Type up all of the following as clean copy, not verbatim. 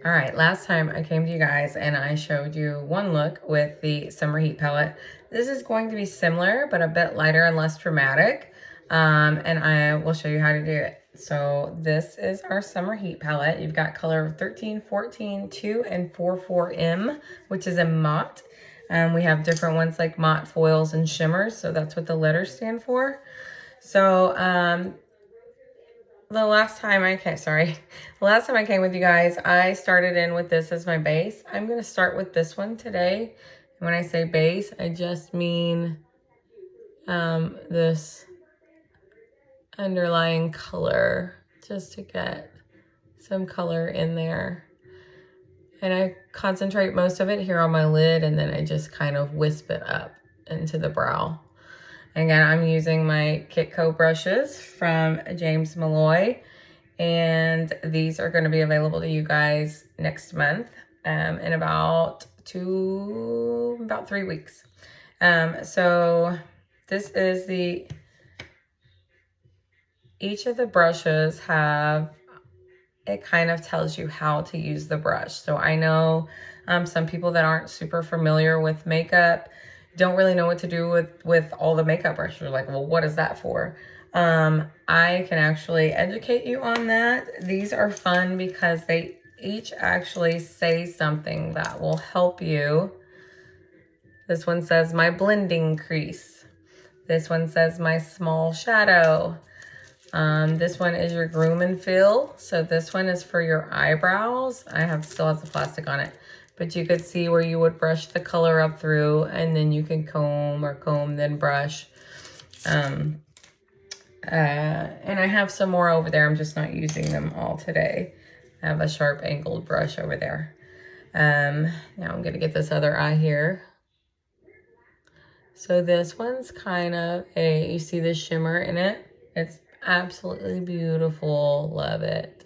All right, last time I came to you guys and I showed you one look with the Summer Heat palette. This is going to be similar, but a bit lighter and less dramatic. And I will show you how to do it. So this is our Summer Heat palette. You've got color 13, 14, 2, and 44M, which is a matte. We have different ones like matte, foils, and shimmers. So that's what the letters stand for. So the last time I came with you guys, I started in with this as my base. I'm going to start with this one today. And when I say base, I just mean this underlying color, just to get some color in there. And I concentrate most of it here on my lid, and then I just kind of wisp it up into the brow. Again, I'm using my Kitco brushes from James Malloy, and these are going to be available to you guys next month in about 3 weeks. So this is each of the brushes it kind of tells you how to use the brush. So I know some people that aren't super familiar with makeup don't really know what to do with all the makeup brushes. You're like, well, what is that for? I can actually educate you on that. These are fun because they each actually say something that will help you. This one says my blending crease. This one says my small shadow. This one is your groom and fill. So this one is for your eyebrows. Still has the plastic on it. But you could see where you would brush the color up through, and then you can comb, then brush. And I have some more over there. I'm just not using them all today. I have a sharp angled brush over there. Now I'm going to get this other eye here. So this one's kind of you see the shimmer in it? It's absolutely beautiful. Love it.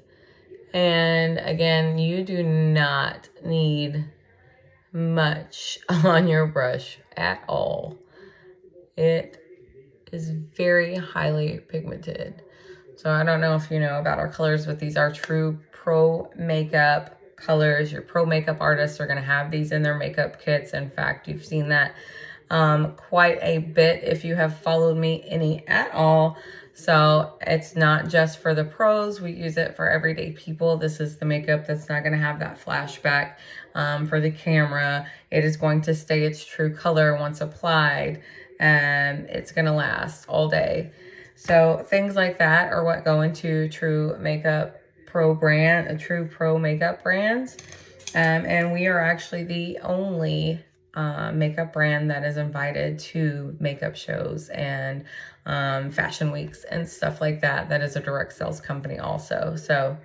And again, you do not need much on your brush at all. It is very highly pigmented. So I don't know if you know about our colors, but these are true pro makeup colors. Your pro makeup artists are going to have these in their makeup kits. In fact, you've seen that quite a bit if you have followed me any at all. So it's not just for the pros. We use it for everyday people. This is the makeup that's not going to have that flashback for the camera. It is going to stay its true color once applied, and it's going to last all day. So things like that are what go into true makeup pro makeup brands. And we are actually the only makeup brand that is invited to makeup shows and fashion weeks and stuff like that. That is a direct sales company also. So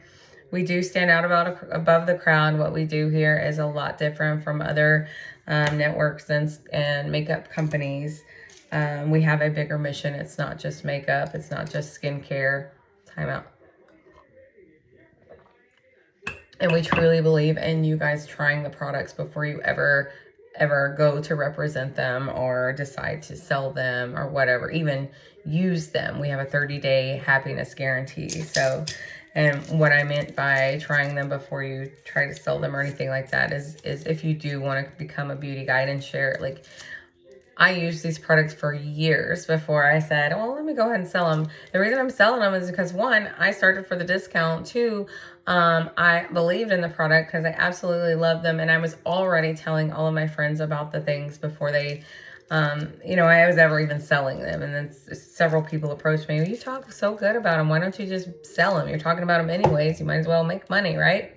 we do stand out above the crowd. What we do here is a lot different from other networks and makeup companies. We have a bigger mission. It's not just makeup. It's not just skincare. Time out. And we truly believe in you guys trying the products before you ever go to represent them or decide to sell them or whatever, even use them. We have a 30-day happiness guarantee. So, and what I meant by trying them before you try to sell them or anything like that is if you do want to become a beauty guide and share it, like I used these products for years before I said, well, let me go ahead and sell them. The reason I'm selling them is because, one, I started for the discount. Two, I believed in the product because I absolutely love them. And I was already telling all of my friends about the things before they, I was ever even selling them. And then several people approached me, you talk so good about them. Why don't you just sell them? You're talking about them anyways. You might as well make money, right?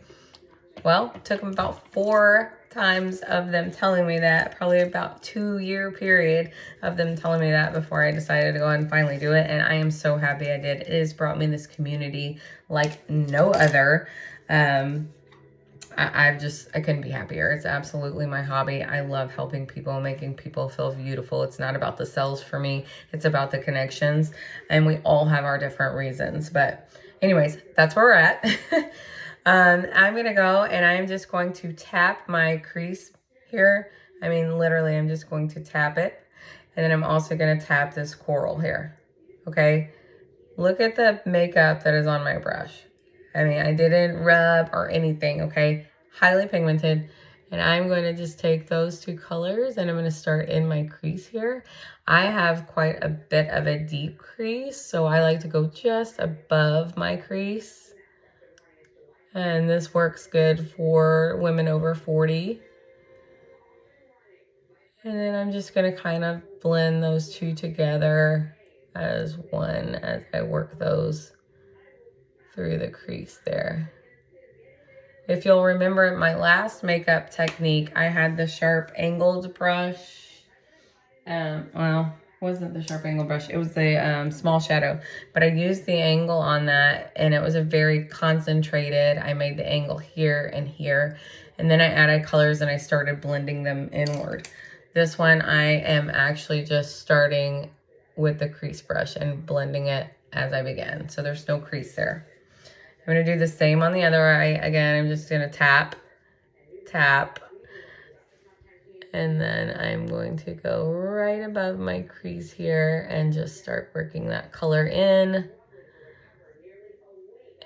Well, it took them about 4 times of them telling me that, probably about 2-year period of them telling me that before I decided to go ahead and finally do it. And I am so happy I did. It has brought me this community like no other. I couldn't be happier. It's absolutely my hobby. I love helping people, making people feel beautiful. It's not about the sales for me. It's about the connections. And we all have our different reasons. But anyways, that's where we're at. I'm going to go and I'm just going to tap my crease here. I mean, literally, I'm just going to tap it. And then I'm also going to tap this coral here. Okay. Look at the makeup that is on my brush. I mean, I didn't rub or anything. Okay. highly pigmented. And I'm going to just take those two colors and I'm going to start in my crease here. I have quite a bit of a deep crease, so I like to go just above my crease. And this works good for women over 40. And then I'm just going to kind of blend those two together as one as I work those through the crease there. If you'll remember my last makeup technique, I had the sharp angled brush. Well, it wasn't the sharp angle brush. It was the small shadow. But I used the angle on that, and it was a very concentrated. I made the angle here and here. And then I added colors, and I started blending them inward. This one, I am actually just starting with the crease brush and blending it as I begin. So there's no crease there. I'm going to do the same on the other eye. Again, I'm just going to tap, tap. And then I'm going to go right above my crease here and just start working that color in.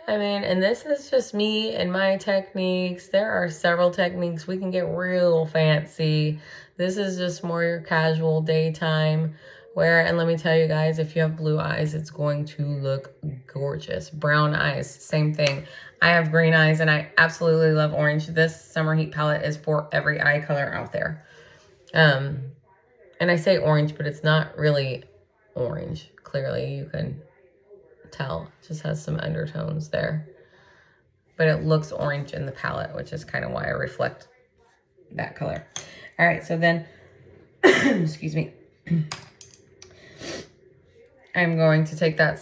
I mean, and this is just me and my techniques. There are several techniques. We can get real fancy. This is just more your casual daytime wear. And let me tell you guys, if you have blue eyes, it's going to look gorgeous. Brown eyes, same thing. I have green eyes and I absolutely love orange. This Summer Heat palette is for every eye color out there. And I say orange, but it's not really orange. Clearly, you can tell. It just has some undertones there. But it looks orange in the palette, which is kind of why I reflect that color. All right, so then, excuse me. I'm going to take that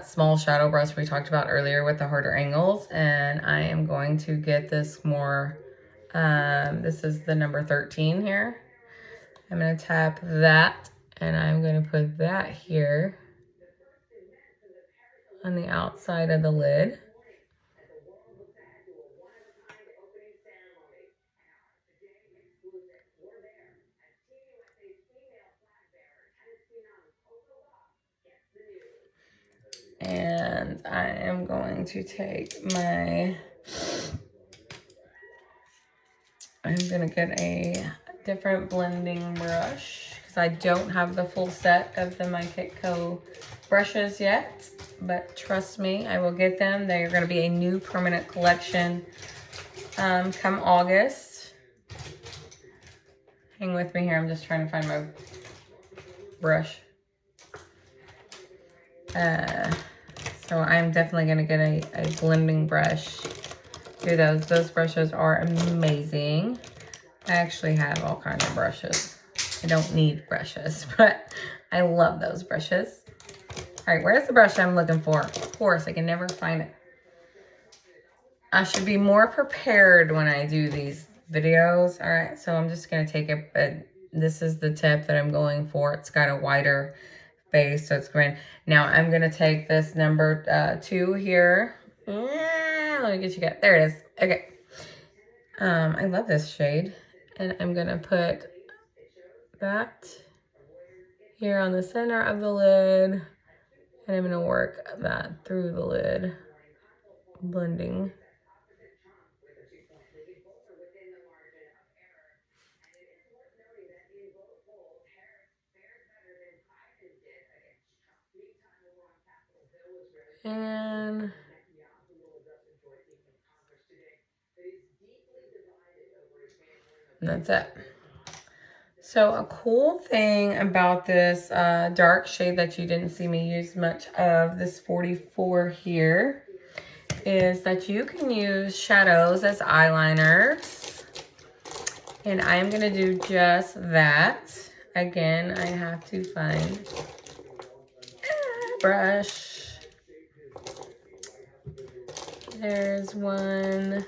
small shadow brush we talked about earlier with the harder angles, and I am going to get this more, this is the number 13 here. I'm going to tap that, and I'm going to put that here on the outside of the lid. And I am going to take I'm going to get a different blending brush because I don't have the full set of the My Kit Co brushes yet, but trust me, I will get them. They are going to be a new permanent collection come August. Hang with me here. I'm just trying to find my brush. So I'm definitely going to get a blending brush. Do those. Those brushes are amazing. I actually have all kinds of brushes. I don't need brushes, but I love those brushes. All right, where's the brush I'm looking for? Of course, I can never find it. I should be more prepared when I do these videos. All right, so I'm just going to take it, but this is the tip that I'm going for. It's got a wider base, so it's going. Now I'm going to take this number 2 here. Let me get you guys. There it is. Okay. I love this shade. And I'm going to put that here on the center of the lid. And I'm going to work that through the lid. Blending. And that's it. So a cool thing about this dark shade that you didn't see me use much of, this 44 here, is that you can use shadows as eyeliners. And I'm going to do just that. Again, I have to find a brush. There's one.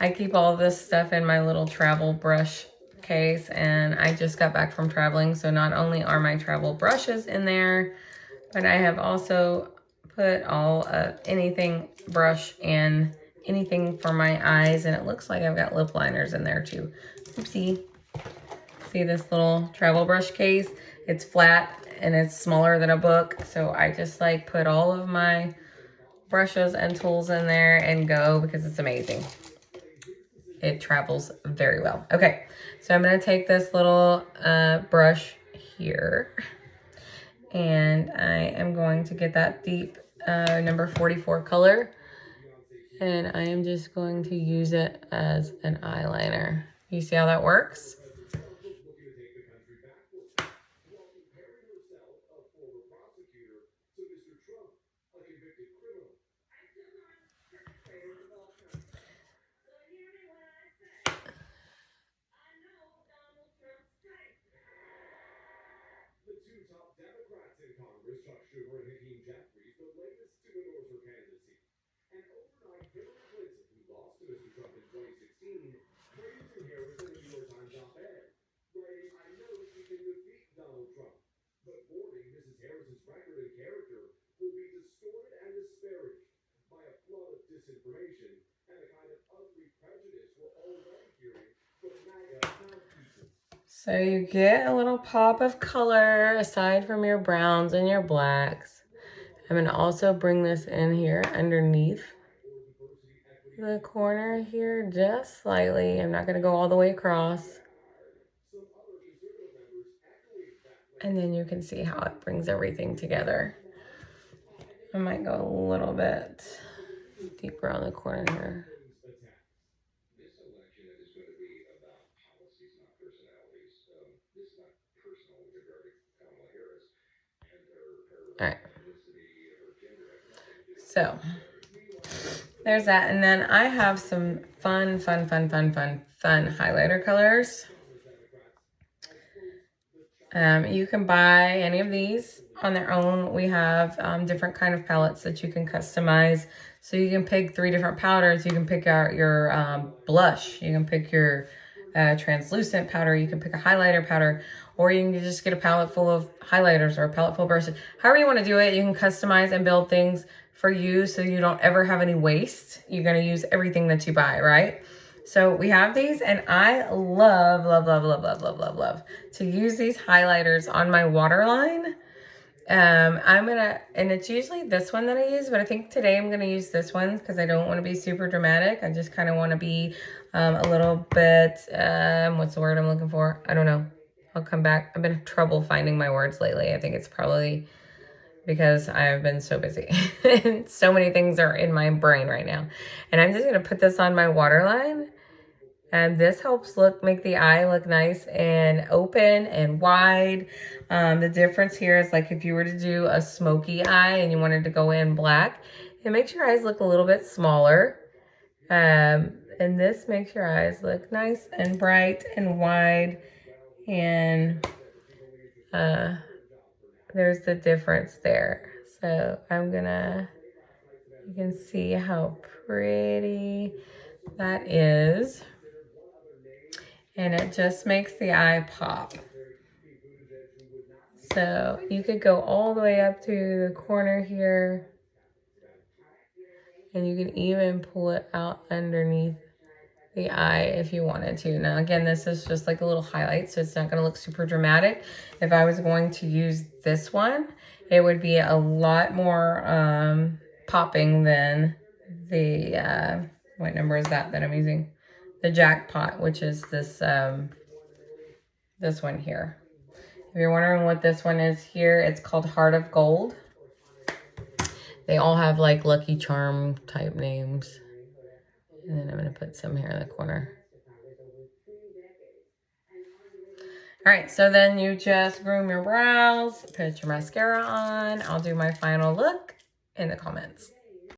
I keep all this stuff in my little travel brush case, and I just got back from traveling, so not only are my travel brushes in there, but I have also put all anything brush and anything for my eyes, and it looks like I've got lip liners in there too. Oopsie. See this little travel brush case? It's flat and it's smaller than a book, so I just like put all of my brushes and tools in there and go because it's amazing. It travels very well. Okay, so I'm going to take this little brush here, and I am going to get that deep number 44 color, and I am just going to use it as an eyeliner. You see how that works? So you get a little pop of color aside from your browns and your blacks. I'm going to also bring this in here underneath the corner here just slightly. I'm not going to go all the way across. And then you can see how it brings everything together. I might go a little bit deeper on the corner here. All right. So there's that. And then I have some fun highlighter colors. You can buy any of these on their own. We have different kind of palettes that you can customize. So you can pick 3 different powders. You can pick out your blush. You can pick your translucent powder. You can pick a highlighter powder. Or you can just get a palette full of highlighters or a palette full of brushes. However you want to do it, you can customize and build things for you so you don't ever have any waste. You're going to use everything that you buy, right? So we have these, and I love to use these highlighters on my waterline. And it's usually this one that I use, but I think today I'm going to use this one because I don't want to be super dramatic. I just kind of want to be a little bit, what's the word I'm looking for? I don't know. I'll come back. I've been having trouble finding my words lately. I think it's probably because I've been so busy. So many things are in my brain right now. And I'm just going to put this on my waterline. And this helps make the eye look nice and open and wide. The difference here is like if you were to do a smoky eye and you wanted to go in black, it makes your eyes look a little bit smaller. And this makes your eyes look nice and bright and wide. And there's the difference there. So you can see how pretty that is. And it just makes the eye pop. So you could go all the way up to the corner here. And you can even pull it out underneath the eye if you wanted to. Now again, this is just like a little highlight, so it's not going to look super dramatic. If I was going to use this one, it would be a lot more popping than the, what number is that I'm using? The Jackpot, which is this this one here. If you're wondering what this one is here, it's called Heart of Gold. They all have like Lucky Charm type names. And then I'm going to put some here in the corner. All right, so then you just groom your brows, put your mascara on. I'll do my final look in the comments.